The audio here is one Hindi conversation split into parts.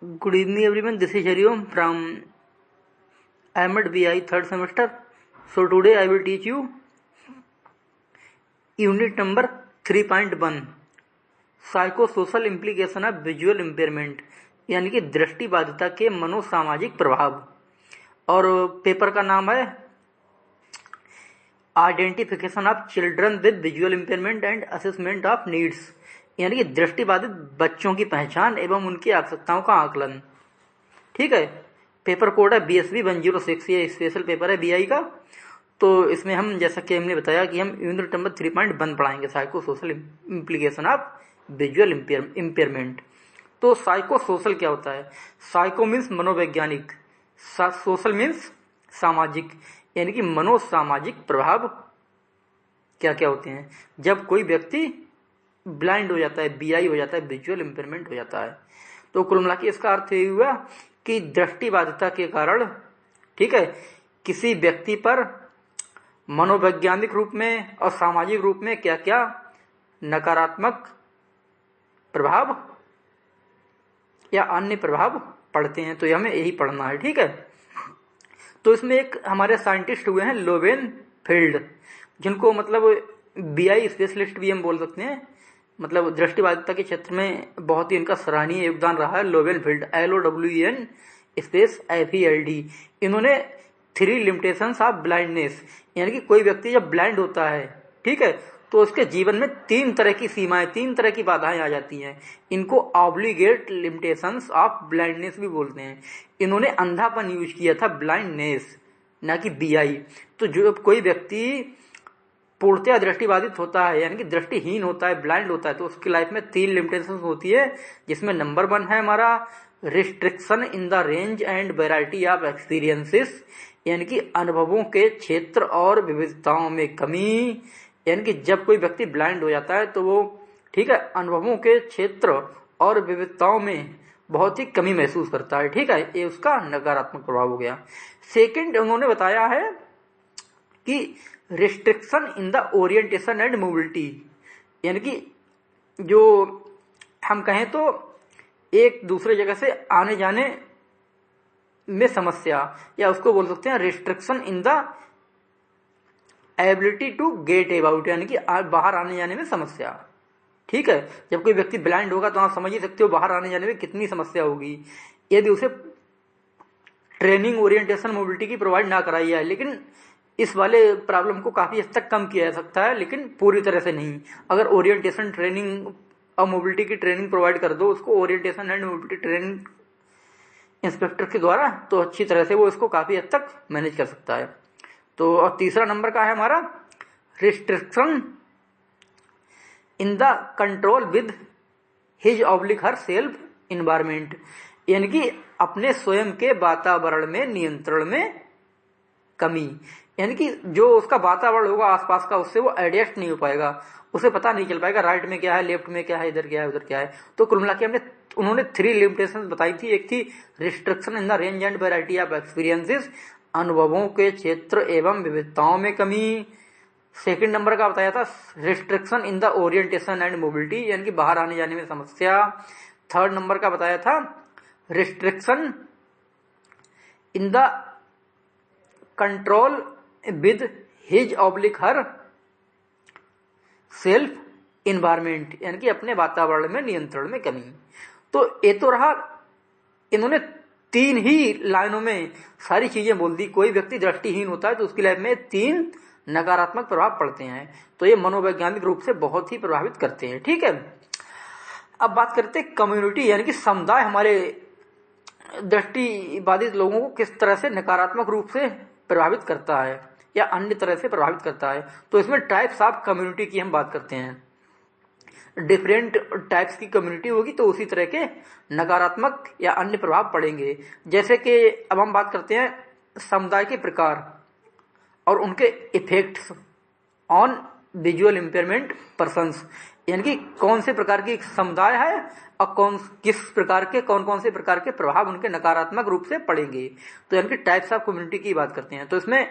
Good evening everyone, this is Hariom from Ahmed BI third semester. So today I will teach you unit number 3.1 psychosocial implication of visual impairment, यानी कि दृष्टिबाधिता के मनोसामाजिक प्रभाव। और पेपर का नाम है identification of children with visual impairment and assessment of needs, यानी कि दृष्टिबाधित बच्चों की पहचान एवं उनकी आवश्यकताओं का आकलन। ठीक है, पेपर कोड है BSB 106, ये स्पेशल पेपर है BI का। तो इसमें हम, जैसा कि हमने बताया कि हम यूनिट नंबर 3.1 पढ़ाएंगे, psycho social implication of visual impairment. तो साइको सोशल क्या होता है? साइको मीन्स मनोवैज्ञानिक, सोशल मीन्स सामाजिक, यानी कि मनोसामाजिक प्रभाव क्या क्या होते हैं जब कोई व्यक्ति ब्लाइंड हो जाता है, BI हो जाता है, विजुअल इम्पेयरमेंट हो जाता है। तो कुल मिला के इसका अर्थ ये हुआ कि दृष्टिबाधिता के कारण, ठीक है, किसी व्यक्ति पर मनोवैज्ञानिक रूप में और सामाजिक रूप में क्या क्या नकारात्मक प्रभाव या अन्य प्रभाव पड़ते हैं। तो हमें यही पढ़ना है, ठीक है। तो इसमें एक हमारे साइंटिस्ट हुए हैं लोवेनफील्ड, जिनको मतलब BI स्पेशलिस्ट भी हम बोल सकते हैं। मतलब दृष्टिबाधिता के क्षेत्र में बहुत ही इनका सराहनीय योगदान रहा है। लोवेनफील्ड, LOWEN स्पेस FELD, इन्होंने 3 लिमिटेशंस ऑफ ब्लाइंडनेस, यानी कि कोई व्यक्ति जब ब्लाइंड होता है, ठीक है, तो उसके जीवन में 3 तरह की सीमाएं, 3 तरह की बाधाएं आ जाती हैं। इनको ऑब्लिगेट लिमिटेशंस ऑफ ब्लाइंडनेस भी बोलते हैं। इन्होंने अंधापन यूज किया था, ब्लाइंडनेस, ना कि BI। तो जो कोई व्यक्ति पूर्णतया दृष्टिबाधित होता है, यानी कि दृष्टिहीन होता है, ब्लाइंड होता है, तो उसकी लाइफ में 3 लिमिटेशंस होती है, जिसमें नंबर 1 है हमारा restriction in the range and variety of experiences, यानी कि अनुभवों के क्षेत्र और विविधताओं में कमी। यानी कि जब कोई व्यक्ति ब्लाइंड हो जाता है तो वो, ठीक है, अनुभवों के क्षेत्र और विविधताओं में बहुत ही कमी महसूस करता है, ठीक है, ये उसका नकारात्मक प्रभाव हो गया। सेकंड उन्होंने बताया है कि restriction in the orientation and mobility, यानी कि जो हम कहें तो एक दूसरे जगह से आने जाने में समस्या, या उसको बोल सकते हैं restriction in the ability to get about, यानी कि बाहर आने जाने में समस्या। ठीक है, जब कोई व्यक्ति ब्लाइंड होगा तो आप समझ ही सकते हो बाहर आने जाने में कितनी समस्या होगी यदि उसे ट्रेनिंग ओरिएंटेशन मोबिलिटी की प्रोवाइड ना कराई जाए। लेकिन इस वाले प्रॉब्लम को काफी हद तक कम किया जा सकता है, लेकिन पूरी तरह से नहीं। अगर ओरिएंटेशन ट्रेनिंग और मोबिलिटी की ट्रेनिंग प्रोवाइड कर दो उसको, orientation and mobility training inspector के द्वारा, तो अच्छी तरह से वो इसको काफी हद तक मैनेज कर सकता है। तो और तीसरा नंबर का है हमारा restriction in the control with his oblique her self environment, यानी कि अपने स्वयं के वातावरण में नियंत्रण में कमी। यानी कि जो उसका वातावरण होगा आसपास का, उससे वो एडजस्ट नहीं हो पाएगा, उसे पता नहीं चल पाएगा राइट में क्या है, लेफ्ट में क्या है, इधर क्या है, उधर क्या है। तो कुल मिला के उन्होंने 3 लिमिटेशंस बताई थी। एक थी restriction in the range and variety of experiences, अनुभवों के क्षेत्र एवं विविधताओं में कमी। सेकंड नंबर का बताया था restriction in the orientation and mobility, यानी कि बाहर आने जाने में समस्या। थर्ड नंबर का बताया था restriction in the control with his oblique her self environment, यानी कि अपने वातावरण में नियंत्रण में कमी। तो ये तो रहा, इन्होंने 3 ही लाइनों में सारी चीजें बोल दी। कोई व्यक्ति दृष्टिहीन होता है तो उसकी लाइफ में 3 नकारात्मक प्रभाव पड़ते हैं, तो ये मनोवैज्ञानिक रूप से बहुत ही प्रभावित करते हैं, ठीक है। अब बात करते हैं कम्युनिटी, यानी कि समुदाय हमारे दृष्टिबाधित लोगों को किस तरह से नकारात्मक रूप से प्रभावित करता है या अन्य तरह से प्रभावित करता है। तो इसमें टाइप्स ऑफ कम्युनिटी की हम बात करते हैं। डिफरेंट टाइप्स की कम्युनिटी होगी तो उसी तरह के नकारात्मक या अन्य प्रभाव पड़ेंगे। जैसे कि अब हम बात करते हैं समुदाय के प्रकार और उनके effects on visual impairment persons, यानी कि कौन से प्रकार की समुदाय है और कौन कौन से प्रकार के प्रभाव उनके नकारात्मक रूप से पड़ेंगे। तो यानी कि टाइप्स ऑफ कम्युनिटी की बात करते हैं। तो इसमें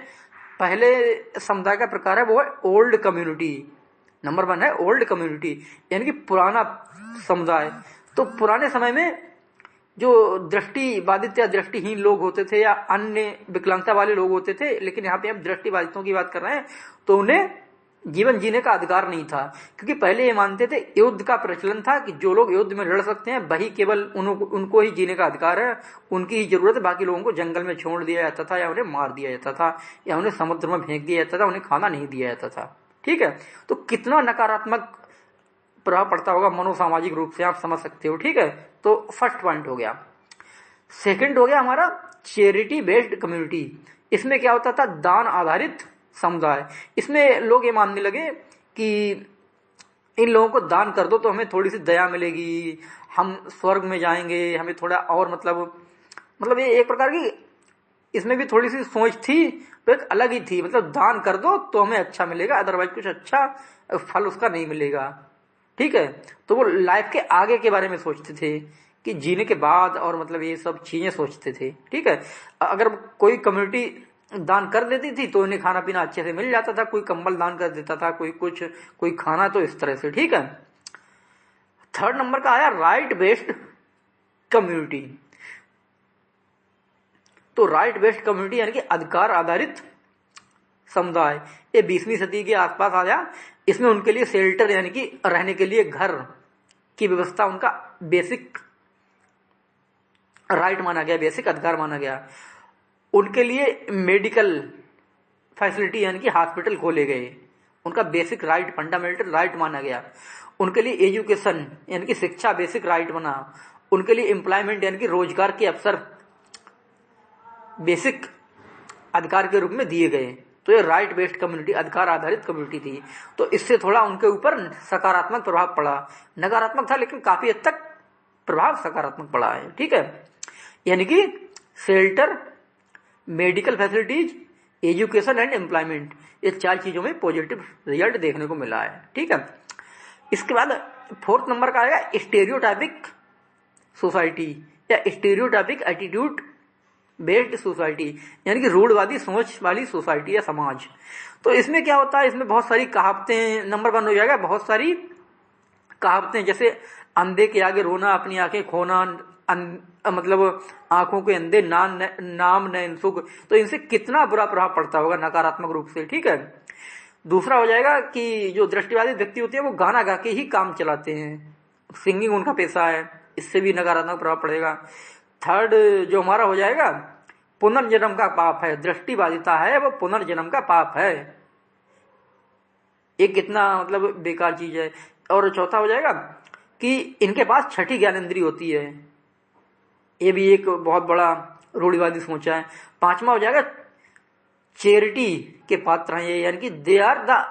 पहले समुदाय का प्रकार है वो है ओल्ड कम्युनिटी। नंबर 1 है ओल्ड कम्युनिटी, यानी कि पुराना समुदाय। तो पुराने समय में जो दृष्टि बाधित या दृष्टिहीन लोग होते थे या अन्य विकलांगता वाले लोग होते थे, लेकिन यहाँ पे हम दृष्टि बाधितों की बात कर रहे हैं, तो उन्हें जीवन जीने का अधिकार नहीं था। क्योंकि पहले ये मानते थे, युद्ध का प्रचलन था कि जो लोग युद्ध में लड़ सकते हैं वही केवल उनको ही जीने का अधिकार है, उनकी ही जरूरत है, बाकी लोगों को जंगल में छोड़ दिया जाता था या उन्हें मार दिया जाता था या उन्हें समुद्र में फेंक दिया जाता था, उन्हें खाना नहीं दिया जाता था। ठीक है, तो कितना नकारात्मक प्रभाव पड़ता होगा मनोसामाजिक रूप से, आप समझ सकते हो। ठीक है, तो फर्स्ट पॉइंट हो गया। सेकंड हो गया हमारा चैरिटी बेस्ड कम्युनिटी। इसमें क्या होता था, दान आधारित समुदाय। इसमें लोग ये मानने लगे कि इन लोगों को दान कर दो तो हमें थोड़ी सी दया मिलेगी, हम स्वर्ग में जाएंगे, हमें थोड़ा और मतलब ये एक प्रकार की इसमें भी थोड़ी सी सोच थी, तो एक अलग ही थी। मतलब दान कर दो तो हमें अच्छा मिलेगा, अदरवाइज कुछ अच्छा फल उसका नहीं मिलेगा। ठीक है, तो वो लाइफ के आगे के बारे में सोचते थे कि जीने के बाद, और मतलब ये सब चीजें सोचते थे। ठीक है, अगर कोई कम्युनिटी दान कर देती थी तो उन्हें खाना पीना अच्छे से मिल जाता था, कोई कंबल दान कर देता था, कोई कुछ, कोई खाना, तो इस तरह से। ठीक है, थर्ड नंबर का आया राइट बेस्ड कम्युनिटी। तो राइट बेस्ड कम्युनिटी यानी कि अधिकार आधारित समुदाय, ये 20वीं सदी के आसपास आया। इसमें उनके लिए शेल्टर यानी कि रहने के लिए घर की व्यवस्था उनका बेसिक राइट माना गया, बेसिक अधिकार माना गया। उनके लिए मेडिकल फैसिलिटी यानी कि हॉस्पिटल खोले गए, उनका बेसिक राइट, फंडामेंटल राइट माना गया। उनके लिए एजुकेशन यानी कि शिक्षा बेसिक राइट बना। उनके लिए एम्प्लॉयमेंट यानी कि रोजगार के अवसर बेसिक अधिकार के रूप में दिए गए। तो ये राइट बेस्ड कम्युनिटी, अधिकार आधारित कम्युनिटी थी। तो इससे थोड़ा उनके ऊपर सकारात्मक प्रभाव पड़ा। नकारात्मक था लेकिन काफी हद तक प्रभाव सकारात्मक पड़ा है। ठीक है, यानी कि shelter, medical facilities, education and employment, ये 4 चीजों में पॉजिटिव रिजल्ट देखने को मिला है। ठीक है, इसके बाद फोर्थ नंबर का आएगा स्टेरियोटाइपिक सोसाइटी या स्टेरियोटाइपिक एटीट्यूड बेस्ड सोसाइटी, यानी कि रूढ़वादी सोच वाली सोसाइटी या समाज। तो इसमें क्या होता है, इसमें बहुत सारी कहावतें, नंबर 1 हो जाएगा, बहुत सारी कहावतें, जैसे अंधे के आगे रोना, अपनी आंखें खोना, मतलब आंखों के अंधे नाम नैन सुख। तो इनसे कितना बुरा प्रभाव पड़ता होगा नकारात्मक रूप से। ठीक है, दूसरा हो जाएगा कि जो दृष्टिबाधित व्यक्ति होते हैं वो गाना गा के ही काम चलाते हैं, सिंगिंग उनका पेशा है, इससे भी नकारात्मक प्रभाव पड़ेगा। थर्ड जो हमारा हो जाएगा, पुनर्जन्म का पाप है। दृष्टिबाधिता है वो पुनर्जन्म का पाप है, ये कितना मतलब बेकार चीज है। और चौथा हो जाएगा कि इनके पास छठी ज्ञानेंद्रिय होती है, ये भी एक बहुत बड़ा रूढ़िवादी सोच है। 5वां हो जाएगा चैरिटी के पात्र हैं ये, यानी कि दे आर द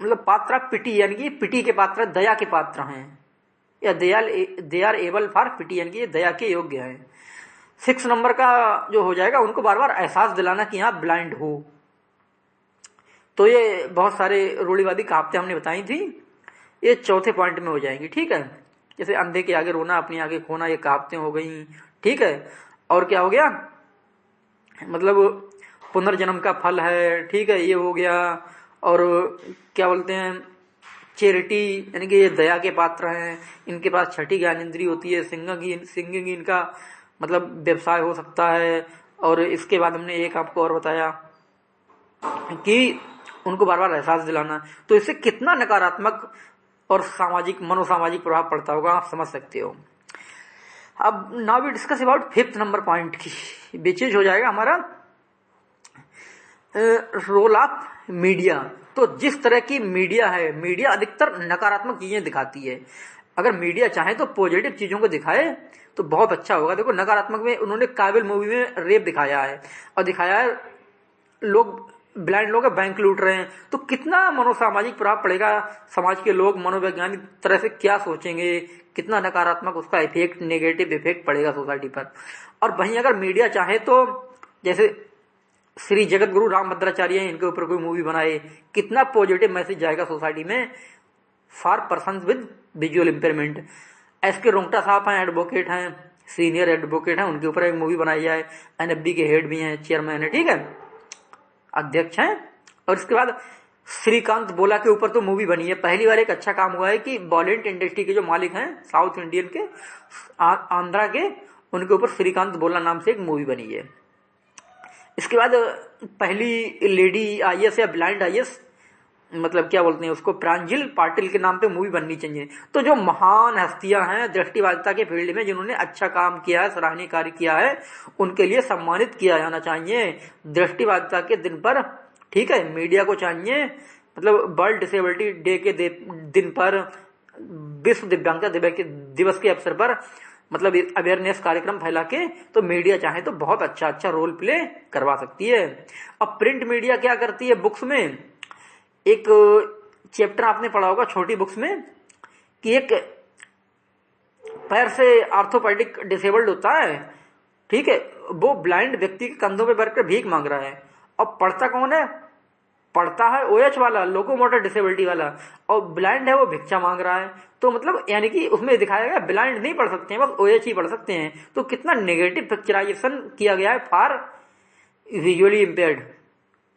मतलब पात्रा पिटी, यानी कि पिटी के पात्र, दया के पात्र हैं, या दे आर एबल फॉर पिटी, यानी कि ये दया के योग्य हैं। 6 नंबर का जो हो जाएगा, उनको बार बार एहसास दिलाना कि आप ब्लाइंड हो। तो ये बहुत सारे रूढ़िवादी कहावतें हमने बताई थी, ये चौथे पॉइंट में हो जाएंगी। ठीक है, जैसे अंधे के आगे रोना, अपनी आगे खोना, ये कहावतें हो गई। ठीक है, और क्या हो गया, मतलब पुनर्जन्म का फल है। ठीक है, ये हो गया। और क्या बोलते हैं, चैरिटी यानी कि ये दया के पात्र हैं, इनके पास छठी ज्ञानेंद्रिय होती है, सिंगिंग इनका मतलब व्यवसाय हो सकता है। और इसके बाद हमने एक आपको और बताया कि उनको बार बार एहसास दिलाना। तो इससे कितना नकारात्मक और सामाजिक, मनोसामाजिक प्रभाव पड़ता होगा, आप समझ सकते हो। अब now we discuss about 5th number point की, विच हो जाएगा हमारा रोल ऑफ मीडिया। तो जिस तरह की मीडिया है, मीडिया अधिकतर नकारात्मक चीजें दिखाती है। अगर मीडिया चाहे तो पॉजिटिव चीजों को दिखाए तो बहुत अच्छा होगा। देखो नकारात्मक में उन्होंने काबिल मूवी में रेप दिखाया है, और दिखाया है लोग ब्लाइंड लोग बैंक लूट रहे हैं, तो कितना मनोसामाजिक प्रभाव पड़ेगा। समाज के लोग मनोवैज्ञानिक तरह से क्या सोचेंगे, कितना नकारात्मक उसका इफेक्ट, नेगेटिव इफेक्ट पड़ेगा सोसाइटी पर। और वहीं अगर मीडिया चाहे तो जैसे श्री जगत गुरु रामभद्राचार्य हैं, इनके ऊपर कोई मूवी बनाए, कितना पॉजिटिव मैसेज जाएगा सोसाइटी में for person with visual impairment. S K Rongta साहब हैं, एडवोकेट हैं, सीनियर एडवोकेट हैं, उनके ऊपर एक मूवी बनाई जाए। एनएफबी के हेड भी हैं, चेयरमैन है, ठीक है, अध्यक्ष हैं। और इसके बाद श्रीकांत बोला के ऊपर तो मूवी बनी है। पहली बार एक अच्छा काम हुआ है कि बॉलीवुड इंडस्ट्री के जो मालिक हैं साउथ इंडियन के, आंध्रा के, उनके ऊपर श्रीकांत बोला नाम से एक मूवी बनी है। इसके बाद पहली लेडी आईएएस या ब्लाइंड आईएएस, मतलब क्या बोलते हैं उसको, प्रांजल पाटिल के नाम पे मूवी बननी चाहिए। तो जो महान हस्तियां हैं दृष्टिबाधिता के फील्ड में, जिन्होंने अच्छा काम किया है, सराहनीय कार्य किया है, उनके लिए सम्मानित किया जाना चाहिए दृष्टिबाधिता के दिन पर। ठीक है, मीडिया को चाहिए, मतलब वर्ल्ड डिसेबिलिटी डे के दिन पर, विश्व दिव्यांगता दिवस के अवसर पर, मतलब अवेयरनेस कार्यक्रम फैला के, तो मीडिया चाहे तो बहुत अच्छा अच्छा रोल प्ले करवा सकती है। अब प्रिंट मीडिया क्या करती है, बुक्स में एक चैप्टर आपने पढ़ा होगा छोटी बुक्स में कि एक पैर से आर्थोपेडिक डिसेबल्ड होता है, ठीक है, वो ब्लाइंड व्यक्ति के कंधों पे बैठकर भीख मांग रहा है। अब पढ़ता कौन है, पढ़ता है ओएच वाला, लोकोमोटर डिसेबिलिटी वाला, और ब्लाइंड है वो भिक्षा मांग रहा है। तो मतलब यानी कि उसमें दिखाया गया ब्लाइंड नहीं पढ़ सकते हैं, बस ओएच ही पढ़ सकते हैं। तो कितना नेगेटिव पिक्चराइजेशन किया गया है फॉर विजुअली इम्पेयर्ड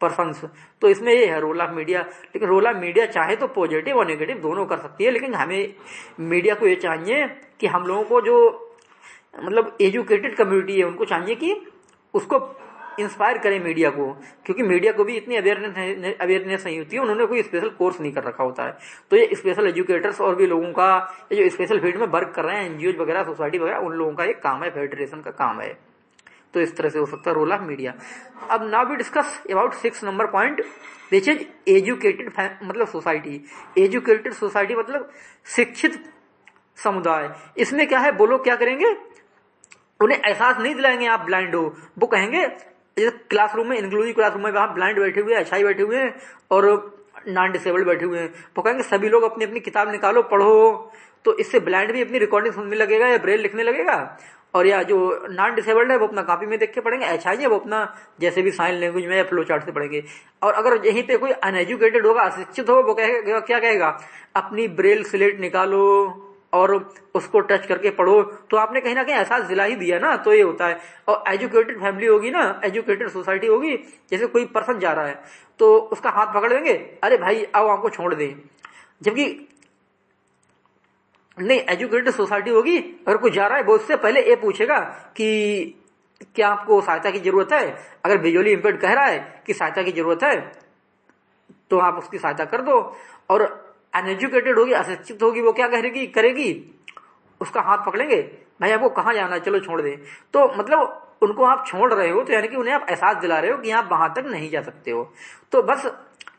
पर्सन्स। तो इसमें ये है रोल ऑफ मीडिया। लेकिन रोल ऑफ मीडिया चाहे तो पॉजिटिव और नेगेटिव दोनों कर सकती है, लेकिन हमें मीडिया को ये चाहिए कि हम लोगों को जो मतलब एजुकेटेड कम्युनिटी है उनको चाहिए कि उसको इंस्पायर करें मीडिया को, क्योंकि मीडिया को भी इतनी अवेयरनेस नहीं होती है, उन्होंने कोई स्पेशल कोर्स नहीं कर रखा होता है। तो ये स्पेशल एजुकेटर्स और भी लोगों का, ये जो स्पेशल फील्ड में वर्क कर रहे हैं, एनजीओ वगैरह, सोसाइटी वगैरह, उन लोगों का एक काम है, फेडरेशन का काम है। तो इस तरह से हो सकता है रोल ऑफ मीडिया। अब now we discuss about 6 number point, which is educated मतलब सोसाइटी। एजुकेटेड सोसाइटी मतलब शिक्षित समुदाय। इसमें क्या है, बोलो क्या करेंगे, उन्हें एहसास नहीं दिलाएंगे आप ब्लाइंड हो। वो कहेंगे क्लासरूम में, इंक्लूसिव क्लासरूम में वहां ब्लाइंड बैठे हुए हैं, अच्छाई बैठे हुए हैं और नॉन डिसेबल्ड बैठे हुए हैं, वो कहेंगे सभी लोग अपनी अपनी किताब निकालो, पढ़ो। तो इससे ब्लाइंड भी अपनी रिकॉर्डिंग सुनने लगेगा या ब्रेल लिखने लगेगा, और या जो नॉन डिसेबल्ड है वो अपना कॉपी में देख के पढ़ेंगे, अच्छाई है वो अपना जैसे भी साइन लैंग्वेज में या फ्लो चार्ट से पढ़ेंगे। और अगर यहीं पे कोई अनएजुकेटेड होगा, अशिक्षित हो, वो कहेगा, क्या कहेगा, अपनी ब्रेल स्लेट निकालो और उसको टच करके पढ़ो। तो आपने कहीं ना कहीं एहसास दिला ही दिया ना। तो ये होता है। और एजुकेटेड फैमिली होगी ना, एजुकेटेड सोसाइटी होगी, जैसे कोई पर्सन जा रहा है तो उसका हाथ पकड़ लेंगे, अरे भाई आओ आपको छोड़ दें। जबकि नहीं, एजुकेटेड सोसाइटी होगी, अगर कोई जा रहा है वो उससे पहले ये पूछेगा कि क्या आपको सहायता की जरूरत है। अगर विजुअली इम्पेयर्ड कह रहा है कि सहायता की जरूरत है तो आप उसकी सहायता कर दो। और अनएजुकेटेड होगी, अशिक्षित होगी, वो क्या करेगी, उसका हाथ पकड़ेंगे, भाई आपको कहाँ जाना है, चलो छोड़ दे। तो मतलब उनको आप छोड़ रहे हो, तो यानी कि उन्हें आप एहसास दिला रहे हो कि आप वहां तक नहीं जा सकते हो। तो बस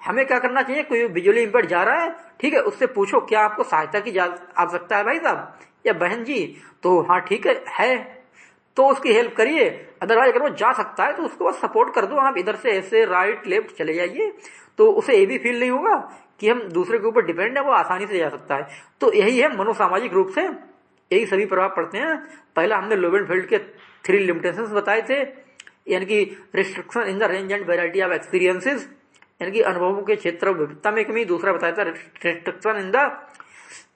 हमें क्या करना चाहिए, कोई विजुअली इम्पेयर्ड जा रहा है, ठीक है, उससे पूछो क्या आपको सहायता की आवश्यकता है भाई साहब या बहन जी। तो हाँ ठीक है तो उसकी हेल्प करिए। अदरवाइज अगर वो जा सकता है तो उसको बस सपोर्ट कर दो, आप इधर से ऐसे राइट लेफ्ट चले जाइए, तो उसे ये भी फील नहीं होगा कि हम दूसरे के ऊपर डिपेंड है, वो आसानी से जा सकता है। तो यही है, मनोसामाजिक रूप से यही सभी प्रभाव पड़ते हैं। पहला हमने लोवेनफील्ड के 3 लिमिटेशंस बताए थे, यानी कि restriction in the range and variety of experiences, यानी कि अनुभवों के क्षेत्र विविधता में कमी। दूसरा बताया था restriction in the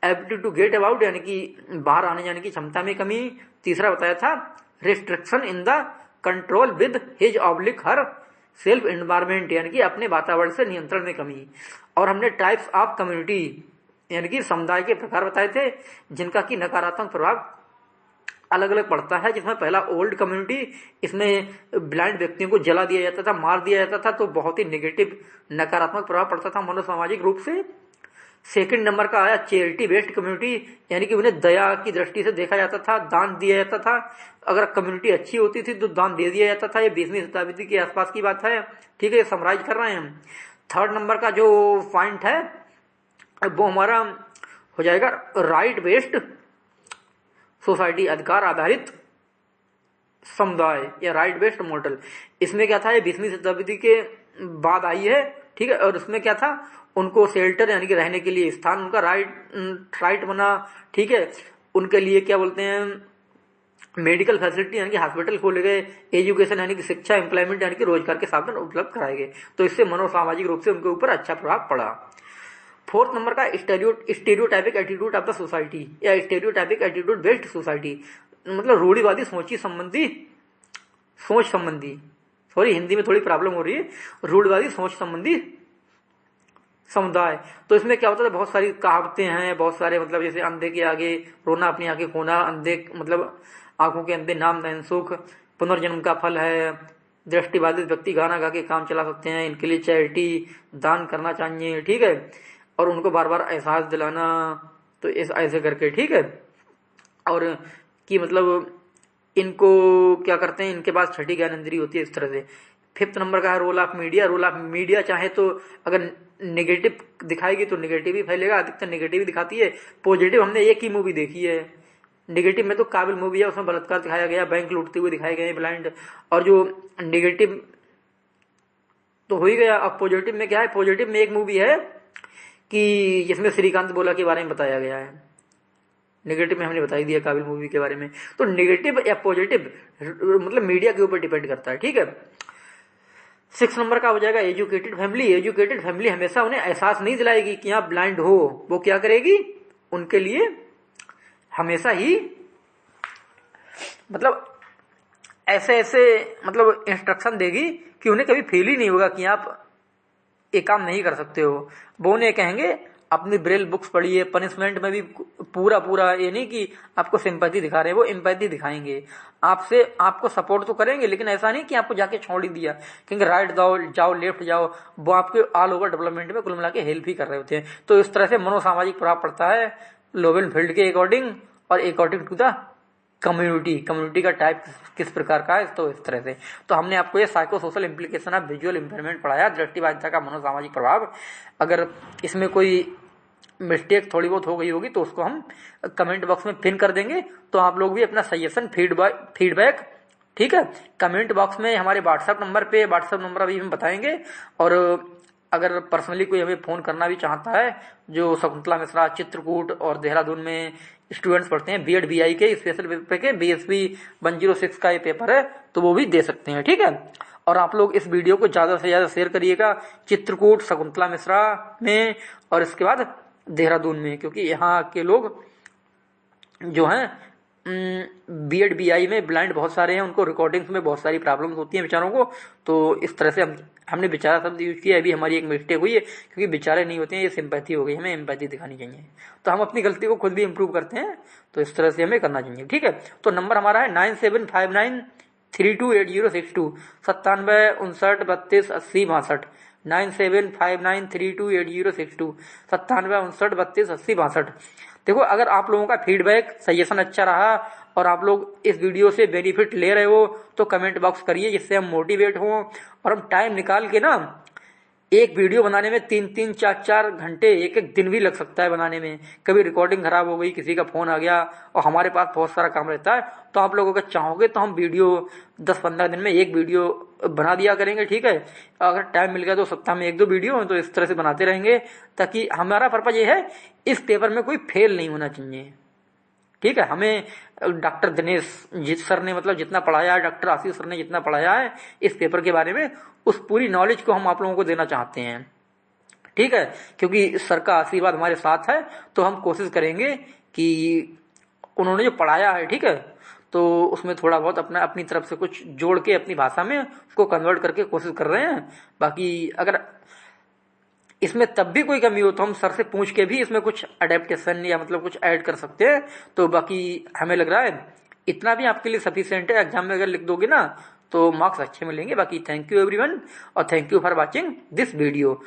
ability to get about, यानी कि बाहर आने जाने की क्षमता में कमी। तीसरा बताया था restriction in the control with his oblique her self environment, यानी कि अपने वातावरण से नियंत्रण में कमी। और हमने टाइप्स ऑफ कम्युनिटी, यानी कि समुदाय के प्रकार बताए थे जिनका कि नकारात्मक प्रभाव अलग अलग पड़ता है। जिसमें पहला ओल्ड कम्युनिटी, इसमें ब्लाइंड व्यक्तियों को जला दिया जाता था, मार दिया जाता था, तो बहुत ही नेगेटिव नकारात्मक प्रभाव पड़ता था मनोसामाजिक रूप से। सेकंड नंबर का आया चैरिटी बेस्ड कम्युनिटी, यानी कि उन्हें दया की दृष्टि से देखा जाता था, दान दिया जाता था। अगर कम्युनिटी अच्छी होती थी तो दान दे दिया जाता था। ये 20वीं शताब्दी के आसपास की बात है, ठीक है, ये समराइज कर रहे हैं हम। थर्ड नंबर का जो पॉइंट है वो हमारा हो जाएगा राइट बेस्ड सोसाइटी, अधिकार आधारित समुदाय या राइट बेस्ड मॉडल। इसमें क्या था, ये 20वीं शताब्दी के बाद आई है, ठीक है। और उसमें क्या था, उनको शेल्टर यानी कि रहने के लिए स्थान, उनका राइट बना, ठीक है। उनके लिए क्या बोलते हैं, मेडिकल फैसिलिटी यानी कि हॉस्पिटल खोले गए, एजुकेशन यानी कि शिक्षा, एम्प्लॉयमेंट यानी कि रोजगार के साधन उपलब्ध कराए गए। तो इससे मनोसामाजिक रूप से उनके ऊपर अच्छा प्रभाव पड़ा। फोर्थ नंबर का स्टेरियोटाइपिक एटीट्यूड ऑफ द सोसाइटी या स्टेरियोटाइपिक एटीट्यूड बेस्ड सोसाइटी, मतलब रूढ़िवादी सोच संबंधी, सॉरी हिंदी में थोड़ी प्रॉब्लम हो रही है, रूढ़िवादी सोच संबंधी समुदाय। तो इसमें क्या होता है, बहुत सारी कहावतें हैं, बहुत सारे मतलब जैसे अंधे के आगे रोना अपनी आंखें खोना, अंधे मतलब आंखों के अंधे नाम नैन सुख, पुनर्जन्म का फल है, दृष्टिबाधित व्यक्ति गाना गा के काम चला सकते हैं, इनके लिए चैरिटी दान करना चाहिए, ठीक है, और उनको बार बार एहसास दिलाना, तो ऐसे करके, ठीक है। और कि मतलब इनको क्या करते हैं, इनके पास छठी ज्ञानेंद्रिय होती है, इस तरह से। 5th नंबर का है role of media. Role of media चाहे तो अगर नेगेटिव दिखाएगी तो नेगेटिव ही फैलेगा, अधिकतर नेगेटिव ही दिखाती है। पॉजिटिव हमने एक ही मूवी देखी है, नेगेटिव में तो काबिल मूवी है, उसमें बलात्कार दिखाया गया, बैंक लूटते हुए दिखाए गए ब्लाइंड, और जो नेगेटिव तो हो ही गया। अब पॉजिटिव में क्या है, पॉजिटिव में एक मूवी है कि जिसमें श्रीकांत बोला के बारे में बताया गया है, नेगेटिव में हमने बता ही दिया काबिल मूवी के बारे में। तो नेगेटिव या पॉजिटिव मतलब मीडिया के ऊपर डिपेंड करता है, ठीक है। 6 नंबर का हो जाएगा एजुकेटेड फैमिली। एजुकेटेड फैमिली हमेशा उन्हें एहसास नहीं दिलाएगी कि आप ब्लाइंड हो, वो क्या करेगी, उनके लिए हमेशा ही मतलब ऐसे ऐसे मतलब इंस्ट्रक्शन देगी कि उन्हें कभी फील ही नहीं होगा कि आप ये काम नहीं कर सकते हो। वो उन्हें कहेंगे अपनी ब्रेल बुक्स पढ़िए, पनिशमेंट में भी पूरा पूरा ये नहीं कि आपको सिंपैथी दिखा रहे हैं, वो एम्पैथी दिखाएंगे आपसे, आपको सपोर्ट तो करेंगे, लेकिन ऐसा नहीं कि आपको जाके छोड़ ही दिया, क्योंकि राइट जाओ लेफ्ट जाओ, वो आपके ऑल ओवर डेवलपमेंट में कुल मिला के हेल्प ही कर रहे होते हैं। तो इस तरह से मनोसामाजिक प्रभाव पड़ता है लोवेनफील्ड के अकॉर्डिंग, और अकॉर्डिंग टू द कम्युनिटी का टाइप किस प्रकार का है, तो इस तरह से। तो हमने आपको ये psycho social implication of visual impairment पढ़ाया, दृष्टिबाधिता का मनोसामाजिक प्रभाव। अगर इसमें कोई मिस्टेक थोड़ी बहुत हो गई होगी तो उसको हम कमेंट बॉक्स में पिन कर देंगे, तो आप लोग भी अपना सजेशन फीडबैक, ठीक है, कमेंट बॉक्स में हमारे व्हाट्सएप नंबर अभी हम बताएंगे। और अगर पर्सनली कोई हमें फोन करना भी चाहता है, जो शकुंतला मिश्रा चित्रकूट और देहरादून में स्टूडेंट्स पढ़ते हैं बीएड बीआई के स्पेशल पेपर के बीएसपी 106 का ये पेपर है, तो वो भी दे सकते हैं, ठीक है। और आप लोग इस वीडियो को ज्यादा से ज्यादा शेयर करिएगा चित्रकूट शकुंतला मिश्रा में, और इसके बाद देहरादून में, क्योंकि यहाँ के लोग जो हैं बीएड बीआई में ब्लाइंड बहुत सारे हैं, उनको रिकॉर्डिंग्स में बहुत सारी प्रॉब्लम्स होती हैं बेचारों को। तो इस तरह से हमने बेचारा शब्द यूज किया, अभी हमारी एक मिस्टेक हुई है, क्योंकि बेचारे नहीं होते हैं, ये सिंपैथी हो गई, हमें एम्पैथी दिखानी चाहिए। तो हम अपनी गलती को खुद भी इम्प्रूव करते हैं, तो इस तरह से हमें करना चाहिए, ठीक है। तो नंबर हमारा है 9759328062, 9759328062, 9759328062, 9759328062। देखो, अगर आप लोगों का फीडबैक सजेशन अच्छा रहा और आप लोग इस वीडियो से बेनिफिट ले रहे हो, तो कमेंट बॉक्स करिए, जिससे हम मोटिवेट हों, और हम टाइम निकाल के ना एक वीडियो बनाने में 3-3, 4-4 घंटे, एक दिन भी लग सकता है बनाने में। कभी रिकॉर्डिंग खराब हो गई, किसी का फोन आ गया, और हमारे पास बहुत सारा काम रहता है, तो आप लोग अगर चाहोगे तो हम वीडियो 10-15 दिन में एक वीडियो बना दिया करेंगे, ठीक है। अगर टाइम मिल गया तो सप्ताह में 1-2 वीडियो, तो इस तरह से बनाते रहेंगे, ताकि हमारा पर्पज ये है इस पेपर में कोई फेल नहीं होना चाहिए, ठीक है। हमें डॉक्टर दिनेश सर ने मतलब जितना पढ़ाया है, डॉक्टर आशीष सर ने जितना पढ़ाया है इस पेपर के बारे में, उस पूरी नॉलेज को हम आप लोगों को देना चाहते हैं, ठीक है। क्योंकि सर का आशीर्वाद हमारे साथ है, तो हम कोशिश करेंगे कि उन्होंने जो पढ़ाया है, ठीक है, तो उसमें थोड़ा बहुत अपनी तरफ से कुछ जोड़ के अपनी भाषा में उसको कन्वर्ट करके कोशिश कर रहे हैं। बाकी अगर इसमें तब भी कोई कमी हो तो हम सर से पूछ के भी इसमें कुछ अडेप्टेशन या मतलब कुछ ऐड कर सकते हैं। तो बाकी हमें लग रहा है इतना भी आपके लिए सफिशिएंट है। एग्जाम में अगर लिख दोगे ना तो मार्क्स अच्छे मिलेंगे। बाकी थैंक यू एवरीवन, और thank you for watching this video.